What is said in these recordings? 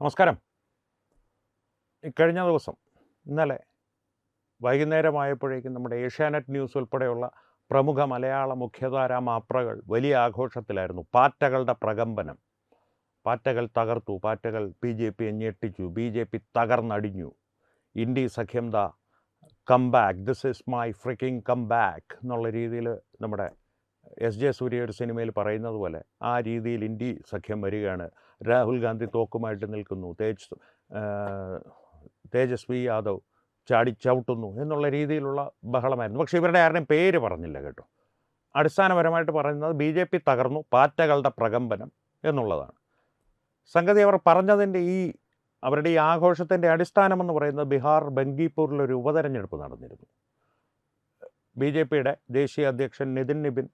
നമസ്കാരം. ഇക്കഴിഞ്ഞ ദിവസം ഇന്നലെ വൈകുന്നേരമായപ്പോഴേക്കും നമ്മുടെ ഏഷ്യാനെറ്റ് ന്യൂസ് ഉൾപ്പെടെയുള്ള പ്രമുഖ മലയാള മുഖ്യധാരാ മാപ്രകൾ വലിയ ആഘോഷത്തിലായിരുന്നു. പാറ്റകളുടെ പ്രകമ്പനം. പാറ്റകൾ തകർത്തു, പാറ്റകൾ BJPയെ ഞെട്ടിച്ചു, BJP തകർന്നടിഞ്ഞു, ഇന്ത്യ സഖ്യം the come back, this is my freaking come back എന്നുള്ള രീതിയിൽ നമ്മുടെ SJ സൂര്യ ഒരു സിനിമയിൽ പറയുന്നത് പോലെ ആ രീതിയിൽ ഇന്ത്യ സഖ്യം വരികയാണ്. രാഹുൽ ഗാന്ധി തോക്കുമായിട്ട് നിൽക്കുന്നു, തേജസ്വി യാദവ് ചാടിച്ചവിട്ടുന്നു എന്നുള്ള രീതിയിലുള്ള ബഹളമായിരുന്നു. പക്ഷേ ഇവരുടെ ആരുടെയും പേര് പറഞ്ഞില്ല കേട്ടോ. അടിസ്ഥാനപരമായിട്ട് പറയുന്നത് BJP തകർന്നു, പാറ്റകളുടെ പ്രകമ്പനം എന്നുള്ളതാണ്. സംഗതി അവർ പറഞ്ഞതിൻ്റെ അവരുടെ ഈ ആഘോഷത്തിൻ്റെ അടിസ്ഥാനമെന്ന് പറയുന്നത് ബീഹാർ ബങ്കിപ്പൂരിലൊരു ഉപതെരഞ്ഞെടുപ്പ് നടന്നിരുന്നു. BJPയുടെ ദേശീയ അധ്യക്ഷൻ നിതിൻ നിബിൻ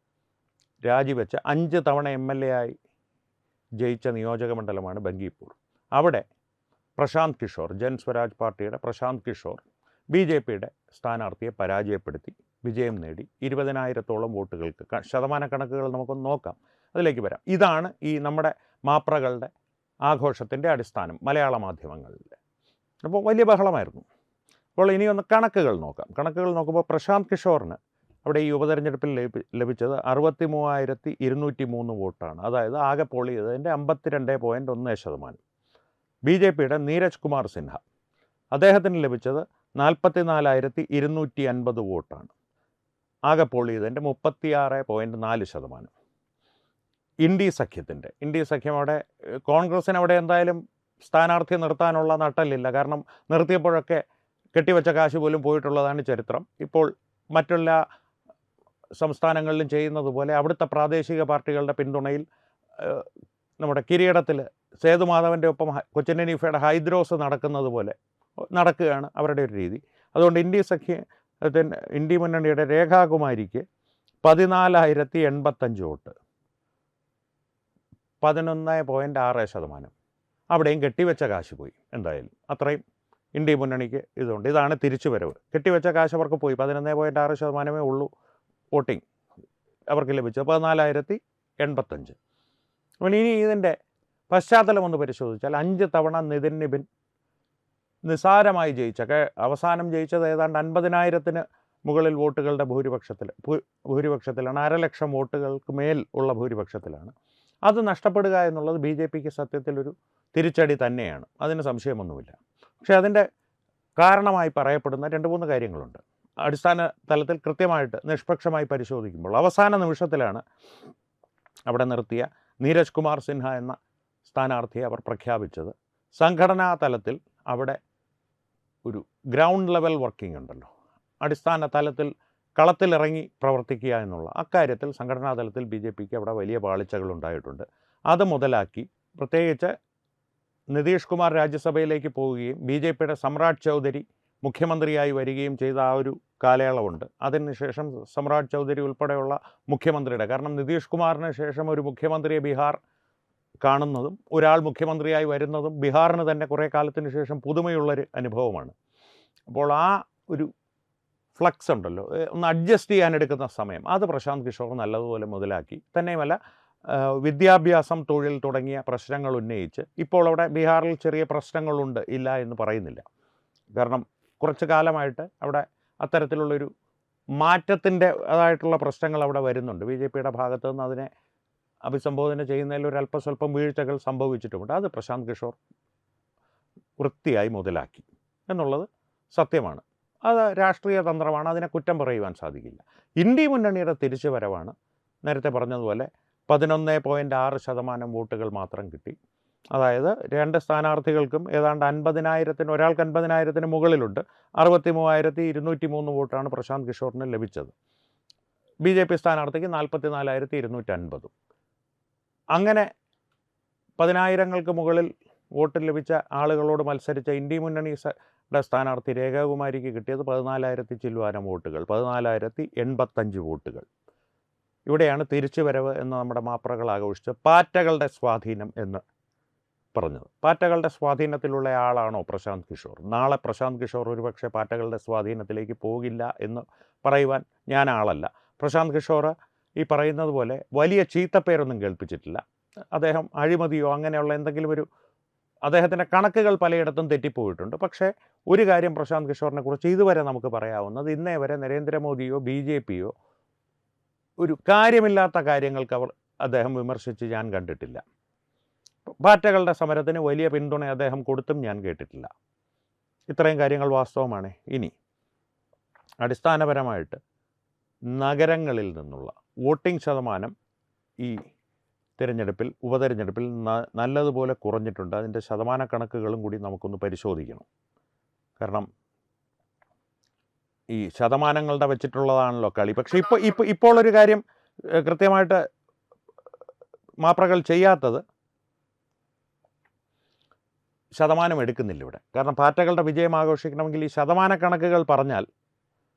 രാജിവെച്ച് 5 തവണ MLA ആയി ജയിച്ച നിയോജകമണ്ഡലമാണ് ബങ്കിപ്പൂർ. അവിടെ പ്രശാന്ത് കിഷോർ, ജൻസ്വരാജ് പാർട്ടിയുടെ പ്രശാന്ത് കിഷോർ BJPയുടെ സ്ഥാനാർത്ഥിയെ പരാജയപ്പെടുത്തി വിജയം നേടി 20,000-ഓളം വോട്ടുകൾക്ക്. ശതമാന കണക്കുകൾ നമുക്കൊന്ന് നോക്കാം, അതിലേക്ക് വരാം. ഇതാണ് ഈ നമ്മുടെ മാപ്രകളുടെ ആഘോഷത്തിൻ്റെ അടിസ്ഥാനം മലയാള മാധ്യമങ്ങളിൽ. അപ്പോൾ വലിയ ബഹളമായിരുന്നു. അപ്പോൾ ഇനിയൊന്ന് കണക്കുകൾ നോക്കാം. കണക്കുകൾ നോക്കുമ്പോൾ പ്രശാന്ത് കിഷോറിന് അവിടെ ഈ ഉപതെരഞ്ഞെടുപ്പിൽ ലഭിച്ചത് 63,203 വോട്ടാണ്. അതായത് ആകെ പോൾ ചെയ്തതിൻ്റെ 52.1%. BJPയുടെ നീരജ് കുമാർ സിൻഹ, അദ്ദേഹത്തിന് ലഭിച്ചത് 44,250 വോട്ടാണ്. ആകെ പോൾ ചെയ്തതിൻ്റെ 36.4%. ഇന്ത്യ സഖ്യം അവിടെ കോൺഗ്രസ്സിന് അവിടെ എന്തായാലും സ്ഥാനാർത്ഥിയെ നിർത്താനുള്ള നട്ടലില്ല. കാരണം നിർത്തിയപ്പോഴൊക്കെ കെട്ടിവെച്ച കാശ് പോലും പോയിട്ടുള്ളതാണ് ചരിത്രം. ഇപ്പോൾ മറ്റുള്ള സംസ്ഥാനങ്ങളിലും ചെയ്യുന്നത് പോലെ അവിടുത്തെ പ്രാദേശിക പാർട്ടികളുടെ പിന്തുണയിൽ നമ്മുടെ കിരീടത്തിൽ സേതുമാധവൻ്റെ ഒപ്പം കൊച്ചിൻ ഹനീഫയുടെ ഹൈദ്രോസ് നടക്കുന്നത് പോലെ നടക്കുകയാണ് അവരുടെ ഒരു രീതി. അതുകൊണ്ട് ഇന്ത്യ മുന്നണിയുടെ രേഖാകുമാരിക്ക് 14,085 വോട്ട്, 11.6%. അവിടെയും കെട്ടിവെച്ച കാശ് പോയി. എന്തായാലും അത്രയും ഇന്ത്യ മുന്നണിക്ക് ഇതുണ്ട്. ഇതാണ് തിരിച്ചുവരവ്. കെട്ടിവെച്ച കാശ് അവർക്ക് പോയി. 11.6% ഉള്ളൂ വോട്ടിംഗ് അവർക്ക് ലഭിച്ചത്, 14,085. അപ്പോൾ ഇനി ഇതിൻ്റെ പശ്ചാത്തലം ഒന്ന് പരിശോധിച്ചാൽ 5 തവണ നിതിൻ നിബിൻ നിസാരമായി അവസാനം ജയിച്ചത് ഏതാണ്ട് 50,000-ന് മുകളിൽ വോട്ടുകളുടെ ഭൂരിപക്ഷത്തിലാണ്. 1,00,000 വോട്ടുകൾക്ക് മേൽ ഉള്ള ഭൂരിപക്ഷത്തിലാണ്. അത് നഷ്ടപ്പെടുക എന്നുള്ളത് BJPക്ക് സത്യത്തിലൊരു തിരിച്ചടി തന്നെയാണ്, അതിന് സംശയമൊന്നുമില്ല. പക്ഷേ അതിൻ്റെ കാരണമായി പറയപ്പെടുന്ന 2-3 കാര്യങ്ങളുണ്ട്. അടിസ്ഥാന തലത്തിൽ കൃത്യമായിട്ട് നിഷ്പക്ഷമായി പരിശോധിക്കുമ്പോൾ അവസാന നിമിഷത്തിലാണ് അവിടെ നിർത്തിയ നീരജ് കുമാർ സിൻഹ എന്ന സ്ഥാനാർത്ഥിയെ അവർ പ്രഖ്യാപിച്ചത്. സംഘടനാ തലത്തിൽ അവിടെ ഒരു ഗ്രൗണ്ട് ലെവൽ വർക്കിംഗ് ഉണ്ടല്ലോ, അടിസ്ഥാന തലത്തിൽ കളത്തിലിറങ്ങി പ്രവർത്തിക്കുക എന്നുള്ള അക്കാര്യത്തിൽ സംഘടനാ തലത്തിൽ BJPക്ക് അവിടെ വലിയ പാളിച്ചകൾ ഉണ്ടായിട്ടുണ്ട്. അത് മുതലാക്കി പ്രത്യേകിച്ച് നിതീഷ് കുമാർ രാജ്യസഭയിലേക്ക് പോവുകയും BJPയുടെ സമ്രാട് ചൗധരി മുഖ്യമന്ത്രിയായി വരികയും ചെയ്ത ആ ഒരു കാലയളവുണ്ട്. അതിനുശേഷം സമ്രാട് ചൗധരി ഉൾപ്പെടെയുള്ള മുഖ്യമന്ത്രിയുടെ, കാരണം നിതീഷ് കുമാറിന് ശേഷം ഒരു മുഖ്യമന്ത്രിയെ ബീഹാർ കാണുന്നതും ഒരാൾ മുഖ്യമന്ത്രിയായി വരുന്നതും ബീഹാറിന് തന്നെ കുറേ കാലത്തിന് ശേഷം പുതുമയുള്ളൊരു അനുഭവമാണ്. അപ്പോൾ ആ ഒരു ഫ്ലക്സ് ഉണ്ടല്ലോ, ഒന്ന് അഡ്ജസ്റ്റ് ചെയ്യാനെടുക്കുന്ന സമയം, അത് പ്രശാന്ത് കിഷോർ നല്ലതുപോലെ മുതലാക്കി. തന്നെയുമല്ല, വിദ്യാഭ്യാസം, തൊഴിൽ തുടങ്ങിയ പ്രശ്നങ്ങൾ ഉന്നയിച്ച് ഇപ്പോൾ അവിടെ ബീഹാറിൽ ചെറിയ പ്രശ്നങ്ങളുണ്ട്, ഇല്ല എന്ന് പറയുന്നില്ല. കാരണം കുറച്ച് കാലമായിട്ട് അവിടെ അത്തരത്തിലുള്ളൊരു മാറ്റത്തിൻ്റെ അതായിട്ടുള്ള പ്രശ്നങ്ങൾ അവിടെ വരുന്നുണ്ട്. BJPയുടെ ഭാഗത്തു നിന്ന് അതിനെ അഭിസംബോധന ചെയ്യുന്നതിൽ ഒരു അല്പസ്വല്പം വീഴ്ചകൾ സംഭവിച്ചിട്ടുമുണ്ട്. അത് പ്രശാന്ത് കിഷോർ വൃത്തിയായി മുതലാക്കി എന്നുള്ളത് സത്യമാണ്. അത് രാഷ്ട്രീയ തന്ത്രമാണ്, അതിനെ കുറ്റം പറയുവാൻ സാധിക്കില്ല. ഇന്ത്യ മുന്നണിയുടെ തിരിച്ചുവരവാണ്. നേരത്തെ പറഞ്ഞതുപോലെ 11.6% വോട്ടുകൾ മാത്രം കിട്ടി. അതായത് 2 സ്ഥാനാർത്ഥികൾക്കും ഏതാണ്ട് 50,000-ന്, ഒരാൾക്ക് 50,000-ന് മുകളിലുണ്ട്. 63,203 വോട്ടാണ് പ്രശാന്ത് കിഷോറിന് ലഭിച്ചത്. BJP സ്ഥാനാർത്ഥിക്ക് 44,250. അങ്ങനെ 10,000-ങ്ങൾക്ക് മുകളിൽ വോട്ട് ലഭിച്ച ആളുകളോട് മത്സരിച്ച ഇന്ത്യ മുന്നണിയുടെ സ്ഥാനാർത്ഥി രേഖാകുമാരിക്ക് കിട്ടിയത് 14,000 ചില്ലുവാനം വോട്ടുകൾ, 14,085 വോട്ടുകൾ. ഇവിടെയാണ് തിരിച്ചുവരവ് എന്ന് നമ്മുടെ മാപ്രകൾ ആഘോഷിച്ച് പാറ്റകളുടെ സ്വാധീനം എന്ന് പറഞ്ഞത്. പാറ്റകളുടെ സ്വാധീനത്തിലുള്ള ആളാണോ പ്രശാന്ത് കിഷോർ? നാളെ പ്രശാന്ത് കിഷോർ ഒരുപക്ഷെ പാറ്റകളുടെ സ്വാധീനത്തിലേക്ക് പോകില്ല എന്ന് പറയുവാൻ ഞാൻ ആളല്ല. പ്രശാന്ത് കിഷോർ ഈ പറയുന്നത് പോലെ വലിയ ചീത്തപ്പേരൊന്നും കേൾപ്പിച്ചിട്ടില്ല. അദ്ദേഹം അഴിമതിയോ അങ്ങനെയുള്ള എന്തെങ്കിലും ഒരു അദ്ദേഹത്തിൻ്റെ കണക്കുകൾ പലയിടത്തും തെറ്റിപ്പോയിട്ടുണ്ട്. പക്ഷേ ഒരു കാര്യം പ്രശാന്ത് കിഷോറിനെ കുറിച്ച് ഇതുവരെ നമുക്ക് പറയാവുന്നത്, ഇന്നേ വരെ നരേന്ദ്രമോദിയോ ബി ജെ പിയോ ഒരു കാര്യമില്ലാത്ത കാര്യങ്ങൾക്ക് അദ്ദേഹം വിമർശിച്ച് ഞാൻ കണ്ടിട്ടില്ല. പാറ്റകളുടെ സമരത്തിന് വലിയ പിന്തുണ അദ്ദേഹം കൊടുത്തും ഞാൻ കേട്ടിട്ടില്ല. ഇത്രയും കാര്യങ്ങൾ വാസ്തവമാണ്. ഇനി അടിസ്ഥാനപരമായിട്ട് നഗരങ്ങളിൽ നിന്നുള്ള വോട്ടിംഗ് ശതമാനം ഈ ഉപതെരഞ്ഞെടുപ്പിൽ നല്ലതുപോലെ കുറഞ്ഞിട്ടുണ്ട്. അതിൻ്റെ ശതമാന കണക്കുകളും കൂടി നമുക്കൊന്ന് പരിശോധിക്കണം. കാരണം ഈ ശതമാനങ്ങളുടെ വെച്ചിട്ടുള്ളതാണല്ലോ കളി. പക്ഷേ ഇപ്പോൾ ഒരു കാര്യം കൃത്യമായിട്ട് മാപ്രകൾ ചെയ്യാത്തത്, ശതമാനം എടുക്കുന്നില്ല ഇവിടെ. കാരണം പാറ്റകളുടെ വിജയം ആഘോഷിക്കണമെങ്കിൽ ഈ ശതമാന കണക്കുകൾ പറഞ്ഞാൽ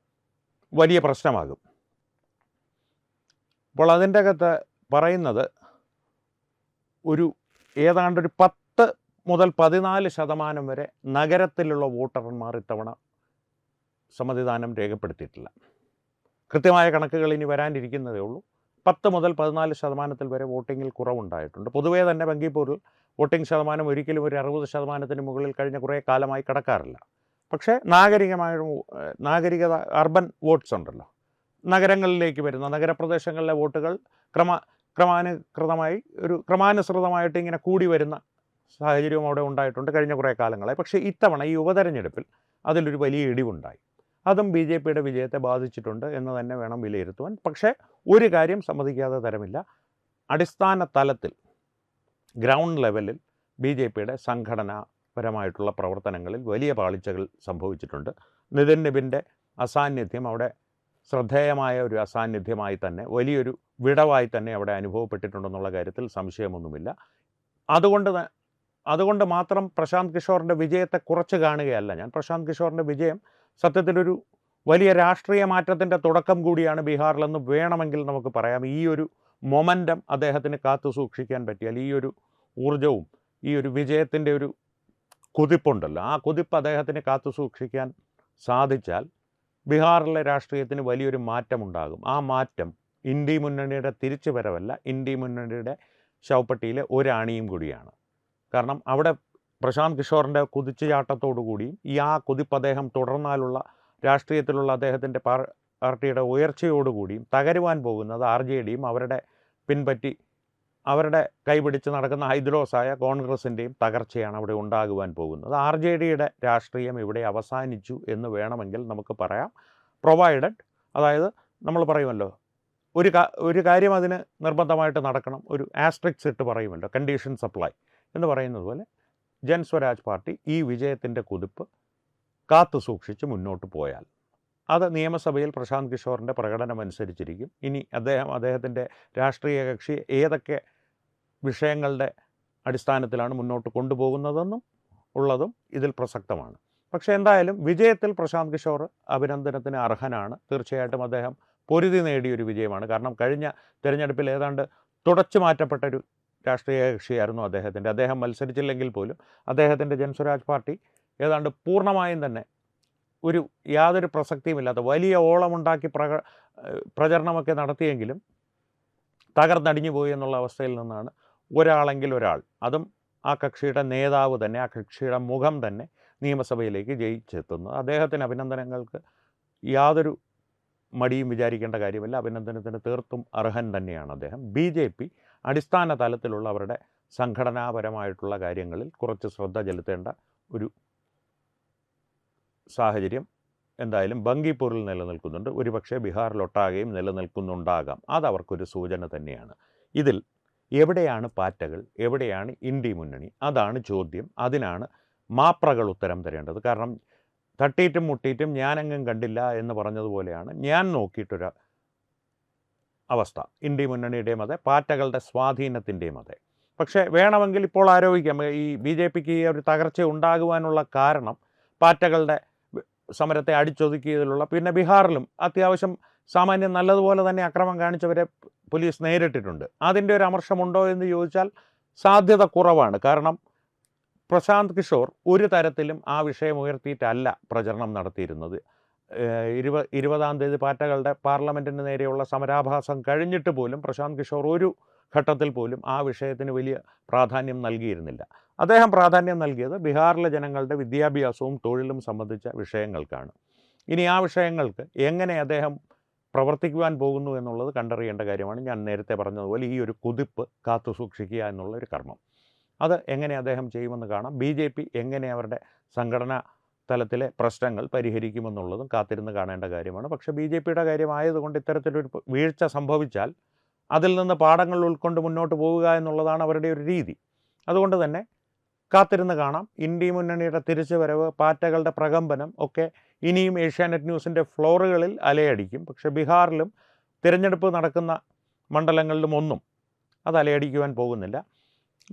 വലിയ പ്രശ്നമാകും. അപ്പോൾ അതിൻ്റെ അകത്ത് പറയുന്നത് ഏതാണ്ടൊരു 10 മുതൽ 14% വരെ നഗരത്തിലുള്ള വോട്ടർമാർ ഇത്തവണ സമ്മതിദാനം രേഖപ്പെടുത്തിയിട്ടില്ല. കൃത്യമായ കണക്കുകൾ ഇനി വരാനിരിക്കുന്നതേ ഉള്ളൂ. 10 മുതൽ 14% വരെ വോട്ടിങ്ങിൽ കുറവുണ്ടായിട്ടുണ്ട്. പൊതുവേ തന്നെ ബങ്കിപ്പൂരിൽ വോട്ടിംഗ് ശതമാനം ഒരിക്കലും ഒരു 60% മുകളിൽ കഴിഞ്ഞ കുറേ കാലമായി കടക്കാറില്ല. പക്ഷേ നാഗരികത അർബൻ വോട്ട്സ് ഉണ്ടല്ലോ, നഗരങ്ങളിലേക്ക് വരുന്ന നഗരപ്രദേശങ്ങളിലെ വോട്ടുകൾ ക്രമാനുസൃതമായിട്ട് ഇങ്ങനെ കൂടി വരുന്ന സാഹചര്യവും അവിടെ ഉണ്ടായിട്ടുണ്ട് കഴിഞ്ഞ കുറേ കാലങ്ങളായി. പക്ഷേ ഇത്തവണ ഈ ഉപതെരഞ്ഞെടുപ്പിൽ അതിലൊരു വലിയ ഇടിവുണ്ടായി. അതും ബി ജെ പിയുടെ വിജയത്തെ ബാധിച്ചിട്ടുണ്ട് എന്ന് തന്നെ വേണം വിലയിരുത്തുവാൻ. പക്ഷേ ഒരു കാര്യം സമ്മതിക്കാതെ തരമില്ല, അടിസ്ഥാന തലത്തിൽ ഗ്രൗണ്ട് ലെവലിൽ ബി ജെ പിയുടെ സംഘടനാപരമായിട്ടുള്ള പ്രവർത്തനങ്ങളിൽ വലിയ പാളിച്ചകൾ സംഭവിച്ചിട്ടുണ്ട്. നിതിൻ നിബിൻ്റെ അസാന്നിധ്യം അവിടെ ശ്രദ്ധേയമായ ഒരു അസാന്നിധ്യമായി തന്നെ, വലിയൊരു വിടവായി തന്നെ അവിടെ അനുഭവപ്പെട്ടിട്ടുണ്ടെന്നുള്ള കാര്യത്തിൽ സംശയമൊന്നുമില്ല. അതുകൊണ്ട് മാത്രം പ്രശാന്ത് കിഷോറിൻ്റെ വിജയത്തെ കുറച്ച് കാണുകയല്ല ഞാൻ. പ്രശാന്ത് കിഷോറിൻ്റെ വിജയം സത്യത്തിലൊരു വലിയ രാഷ്ട്രീയ മാറ്റത്തിൻ്റെ തുടക്കം കൂടിയാണ് ബീഹാറിലെന്ന് വേണമെങ്കിൽ നമുക്ക് പറയാം. ഈ ഒരു മൊമെൻറ്റം അദ്ദേഹത്തിന് കാത്തു സൂക്ഷിക്കാൻ പറ്റിയാൽ, ഈ ഒരു ഊർജവും ഈ ഒരു വിജയത്തിൻ്റെ ഒരു കുതിപ്പുണ്ടല്ലോ, ആ കുതിപ്പ് അദ്ദേഹത്തിന് കാത്തു സൂക്ഷിക്കാൻ സാധിച്ചാൽ ബീഹാറിലെ രാഷ്ട്രീയത്തിന് വലിയൊരു മാറ്റമുണ്ടാകും. ആ മാറ്റം ഇന്ത്യ മുന്നണിയുടെ തിരിച്ചുവരവല്ല, ഇന്ത്യ മുന്നണിയുടെ ശവപ്പെട്ടിയിലെ ഒരാണിയും കൂടിയാണ്. കാരണം അവിടെ പ്രശാന്ത് കിഷോറിൻ്റെ കുതിച്ചുചാട്ടത്തോടു കൂടിയും ആ കുതിപ്പ് അദ്ദേഹം തുടർന്നാലുള്ള രാഷ്ട്രീയത്തിലുള്ള അദ്ദേഹത്തിൻ്റെ പാർട്ടിയുടെ ഉയർച്ചയോടുകൂടിയും തകരുവാൻ പോകുന്നത് RJDയും അവരുടെ പിൻപറ്റി അവരുടെ കൈപിടിച്ച് നടക്കുന്ന ഹൈദ്രോസായ കോൺഗ്രസിൻ്റെയും തകർച്ചയാണ് അവിടെ ഉണ്ടാകുവാൻ പോകുന്നത്. RJDയുടെ രാഷ്ട്രീയം ഇവിടെ അവസാനിച്ചു എന്ന് വേണമെങ്കിൽ നമുക്ക് പറയാം. പ്രൊവൈഡഡ്, അതായത് നമ്മൾ പറയുമല്ലോ ഒരു കാര്യം അതിന് നിർബന്ധമായിട്ട് നടക്കണം, ഒരു ആസ്ട്രിക്സ് ഇട്ട് പറയുമല്ലോ, കണ്ടീഷൻ സപ്ലൈ എന്ന് പറയുന്നത് പോലെ ജൻസ്വരാജ് പാർട്ടി ഈ വിജയത്തിൻ്റെ കുതിപ്പ് കാത്തു സൂക്ഷിച്ച് മുന്നോട്ട് പോയാൽ അത് നിയമസഭയിൽ പ്രശാന്ത് കിഷോറിൻ്റെ പ്രകടനമനുസരിച്ചിരിക്കും. ഇനി അദ്ദേഹത്തിൻ്റെ രാഷ്ട്രീയ കക്ഷി ഏതൊക്കെ വിഷയങ്ങളുടെ അടിസ്ഥാനത്തിലാണ് മുന്നോട്ട് കൊണ്ടുപോകുന്നതെന്നും ഉള്ളതും ഇതിൽ പ്രസക്തമാണ്. പക്ഷേ എന്തായാലും വിജയത്തിൽ പ്രശാന്ത് കിഷോർ അഭിനന്ദനത്തിന് അർഹനാണ്. തീർച്ചയായിട്ടും അദ്ദേഹം പൊരുതി നേടിയൊരു വിജയമാണ്. കാരണം കഴിഞ്ഞ തിരഞ്ഞെടുപ്പിൽ ഏതാണ്ട് തുടച്ചു മാറ്റപ്പെട്ടൊരു രാഷ്ട്രീയ കക്ഷിയായിരുന്നു അദ്ദേഹം മത്സരിച്ചില്ലെങ്കിൽ പോലും അദ്ദേഹത്തിൻ്റെ ജൻസ്വരാജ് പാർട്ടി ഏതാണ്ട് പൂർണ്ണമായും തന്നെ യാതൊരു പ്രസക്തിയുമില്ലാത്ത വലിയ ഓളമുണ്ടാക്കി പ്രചരണമൊക്കെ നടത്തിയെങ്കിലും തകർന്നടിഞ്ഞു പോയി എന്നുള്ള അവസ്ഥയിൽ നിന്നാണ് ഒരാൾ, അതും ആ കക്ഷിയുടെ നേതാവ് തന്നെ, ആ കക്ഷിയുടെ മുഖം തന്നെ നിയമസഭയിലേക്ക് ജയിച്ചെത്തുന്നത്. അദ്ദേഹത്തിന് അഭിനന്ദനങ്ങൾക്ക് യാതൊരു മടിയും വിചാരിക്കേണ്ട കാര്യമില്ല. അഭിനന്ദനത്തിന് തീർത്തും അർഹൻ തന്നെയാണ് അദ്ദേഹം. BJP അടിസ്ഥാന തലത്തിലുള്ള അവരുടെ സംഘടനാപരമായിട്ടുള്ള കാര്യങ്ങളിൽ കുറച്ച് ശ്രദ്ധ ചെലുത്തേണ്ട ഒരു സാഹചര്യം എന്തായാലും ബങ്കിപ്പൂരിൽ നിലനിൽക്കുന്നുണ്ട്. ഒരുപക്ഷെ ബീഹാറിലൊട്ടാകെയും നിലനിൽക്കുന്നുണ്ടാകാം. അതവർക്കൊരു സൂചന തന്നെയാണ്. ഇതിൽ എവിടെയാണ് പാറ്റകൾ, എവിടെയാണ് ഇന്ത്യ മുന്നണി? അതാണ് ചോദ്യം. അതിനാണ് മാപ്രകൾ ഉത്തരം തരേണ്ടത്. കാരണം തട്ടിയിട്ടും മുട്ടിയിട്ടും ഞാനെങ്ങും കണ്ടില്ല എന്ന് പറഞ്ഞതുപോലെയാണ് ഞാൻ നോക്കിയിട്ടൊരു അവസ്ഥ. ഇന്ത്യ മുന്നണിയുടെയും അതെ, പാറ്റകളുടെ സ്വാധീനത്തിൻ്റെയും അതെ. പക്ഷേ വേണമെങ്കിൽ ഇപ്പോൾ ആരോപിക്കാം, ഈ BJPക്ക് ഈ ഒരു തകർച്ച ഉണ്ടാകുവാനുള്ള കാരണം പാറ്റകളുടെ സമരത്തെ അടിച്ചൊതുക്കിയതിലുള്ള, പിന്നെ ബീഹാറിലും അത്യാവശ്യം സാമാന്യം നല്ലതുപോലെ തന്നെ അക്രമം കാണിച്ചവരെ പോലീസ് നേരിട്ടിട്ടുണ്ട്. അതിൻ്റെ ഒരു അമർഷമുണ്ടോ എന്ന് ചോദിച്ചാൽ സാധ്യത കുറവാണ്. കാരണം പ്രശാന്ത് കിഷോർ ഒരു തരത്തിലും ആ വിഷയം ഉയർത്തിയിട്ടല്ല പ്രചരണം നടത്തിയിരുന്നത്. 20-ാം തീയതി പാറ്റകളുടെ പാർലമെൻറ്റിന് നേരെയുള്ള സമരാഭാസം കഴിഞ്ഞിട്ട് പോലും പ്രശാന്ത് കിഷോർ ഒരു ഘട്ടത്തിൽ പോലും ആ വിഷയത്തിന് വലിയ പ്രാധാന്യം നൽകിയിരുന്നില്ല. അദ്ദേഹം പ്രാധാന്യം നൽകിയത് ബീഹാറിലെ ജനങ്ങളുടെ വിദ്യാഭ്യാസവും തൊഴിലും സംബന്ധിച്ച വിഷയങ്ങൾക്കാണ്. ഇനി ആ വിഷയങ്ങൾക്ക് എങ്ങനെ അദ്ദേഹം പ്രവർത്തിക്കുവാൻ പോകുന്നു എന്നുള്ളത് കണ്ടറിയേണ്ട കാര്യമാണ്. ഞാൻ നേരത്തെ പറഞ്ഞതുപോലെ ഈ ഒരു കുതിപ്പ് കാത്തു സൂക്ഷിക്കുക എന്നുള്ളൊരു കർമ്മം, അത് എങ്ങനെ അദ്ദേഹം ചെയ്യുമെന്ന് കാണാം. BJP എങ്ങനെ അവരുടെ സംഘടനാ തലത്തിലെ പ്രശ്നങ്ങൾ പരിഹരിക്കുമെന്നുള്ളതും കാത്തിരുന്ന് കാണേണ്ട കാര്യമാണ്. പക്ഷേ BJPയുടെ കാര്യമായതുകൊണ്ട് ഇത്തരത്തിലൊരു വീഴ്ച സംഭവിച്ചാൽ അതിൽ നിന്ന് പാഠങ്ങൾ ഉൾക്കൊണ്ട് മുന്നോട്ട് പോവുക എന്നുള്ളതാണ് അവരുടെ ഒരു രീതി. അതുകൊണ്ട് തന്നെ കാത്തിരുന്ന് കാണാം. ഇന്ത്യ മുന്നണിയുടെ തിരിച്ചുവരവ്, പാറ്റകളുടെ പ്രകമ്പനം ഒക്കെ ഇനിയും ഏഷ്യാനെറ്റ് ന്യൂസിൻ്റെ ഫ്ലോറുകളിൽ അലയടിക്കും. പക്ഷേ ബീഹാറിലും തിരഞ്ഞെടുപ്പ് നടക്കുന്ന മണ്ഡലങ്ങളിലും ഒന്നും അത് അലയടിക്കുവാൻ പോകുന്നില്ല.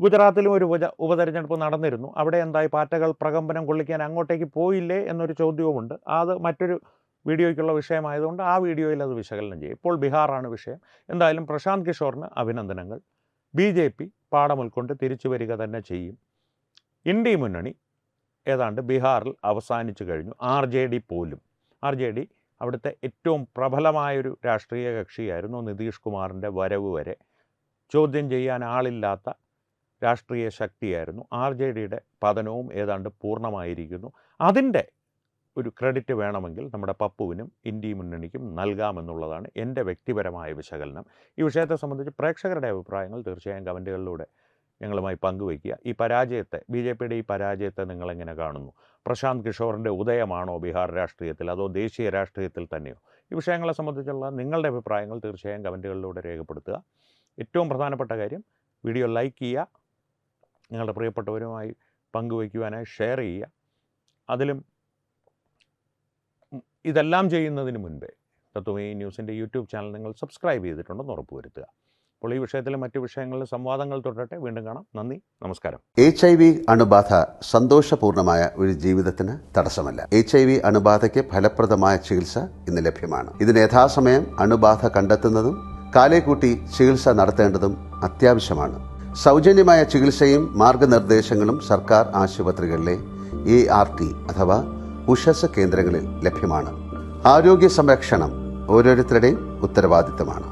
ഗുജറാത്തിലും ഒരു ഉപതെരഞ്ഞെടുപ്പ് നടന്നിരുന്നു. അവിടെ എന്തായി? പാറ്റകൾ പ്രകമ്പനം കൊള്ളിക്കാൻ അങ്ങോട്ടേക്ക് പോയില്ലേ എന്നൊരു ചോദ്യവുമുണ്ട്. അത് മറ്റൊരു വീഡിയോയ്ക്കുള്ള വിഷയമായതുകൊണ്ട് ആ വീഡിയോയിൽ അത് വിശകലനം ചെയ്യും. ഇപ്പോൾ ബീഹാറാണ് വിഷയം. എന്തായാലും പ്രശാന്ത് കിഷോറിന് അഭിനന്ദനങ്ങൾ. BJP പാഠം ഉൾക്കൊണ്ട് തിരിച്ചു വരിക തന്നെ ചെയ്യും. ഇന്ത്യ മുന്നണി ഏതാണ്ട് ബീഹാറിൽ അവസാനിച്ചു കഴിഞ്ഞു. RJD പോലും, RJD അവിടുത്തെ ഏറ്റവും പ്രബലമായൊരു രാഷ്ട്രീയ കക്ഷിയായിരുന്നു. നിതീഷ് കുമാറിൻ്റെ വരവ് വരെ ചോദ്യം ചെയ്യാൻ ആളില്ലാത്ത രാഷ്ട്രീയ ശക്തിയായിരുന്നു. RJDയുടെ പതനവും ഏതാണ്ട് പൂർണ്ണമായിരിക്കുന്നു. അതിൻ്റെ ഒരു ക്രെഡിറ്റ് വേണമെങ്കിൽ നമ്മുടെ പപ്പുവിനും ഇന്ത്യ മുന്നണിക്കും നൽകാമെന്നുള്ളതാണ് എൻ്റെ വ്യക്തിപരമായ വിശകലനം. ഈ വിഷയത്തെ സംബന്ധിച്ച് പ്രേക്ഷകരുടെ അഭിപ്രായങ്ങൾ തീർച്ചയായും കമൻറ്റുകളിലൂടെ ഞങ്ങളുമായി പങ്കുവയ്ക്കുക. ഈ പരാജയത്തെ, BJPയുടെ ഈ പരാജയത്തെ നിങ്ങളെങ്ങനെ കാണുന്നു? പ്രശാന്ത് കിഷോറിൻ്റെ ഉദയമാണോ ബീഹാർ രാഷ്ട്രീയത്തിൽ, അതോ ദേശീയ രാഷ്ട്രീയത്തിൽ തന്നെയോ? ഈ വിഷയങ്ങളെ സംബന്ധിച്ചുള്ള നിങ്ങളുടെ അഭിപ്രായങ്ങൾ തീർച്ചയായും കമൻറ്റുകളിലൂടെ രേഖപ്പെടുത്തുക. ഏറ്റവും പ്രധാനപ്പെട്ട കാര്യം, വീഡിയോ ലൈക്ക് ചെയ്യുക, നിങ്ങളുടെ പ്രിയപ്പെട്ടവരുമായി പങ്കുവയ്ക്കുവാനായി ഷെയർ ചെയ്യുക. അതിലും ഇതെല്ലാം ചെയ്യുന്നതിന് മുൻപേ തത്വമയി ന്യൂസിൻ്റെ യൂട്യൂബ് ചാനൽ നിങ്ങൾ സബ്സ്ക്രൈബ് ചെയ്തിട്ടുണ്ടെന്ന് ഉറപ്പുവരുത്തുക. അപ്പോൾ ഈ വിഷയത്തിലും മറ്റു വിഷയങ്ങളിലും സംവാദങ്ങൾ തുടരട്ടെ. വീണ്ടും കാണാം. നന്ദി, നമസ്കാരം. HIV അണുബാധ സന്തോഷപൂർണ്ണമായ ഒരു ജീവിതത്തിന് തടസ്സമല്ല. HIV അണുബാധയ്ക്ക് ഫലപ്രദമായ ചികിത്സ ഇന്ന് ലഭ്യമാണ്. ഇതിന് യഥാസമയം അണുബാധ കണ്ടെത്തുന്നതും കാലേക്കൂട്ടി ചികിത്സ നടത്തേണ്ടതും അത്യാവശ്യമാണ്. സൗജന്യമായ ചികിത്സയും മാർഗനിർദ്ദേശങ്ങളും സർക്കാർ ആശുപത്രികളിലെ ART അഥവാ ഉഷസ് കേന്ദ്രങ്ങളിൽ ലഭ്യമാണ്. ആരോഗ്യ സംരക്ഷണം ഓരോരുത്തരുടെയും ഉത്തരവാദിത്തമാണ്.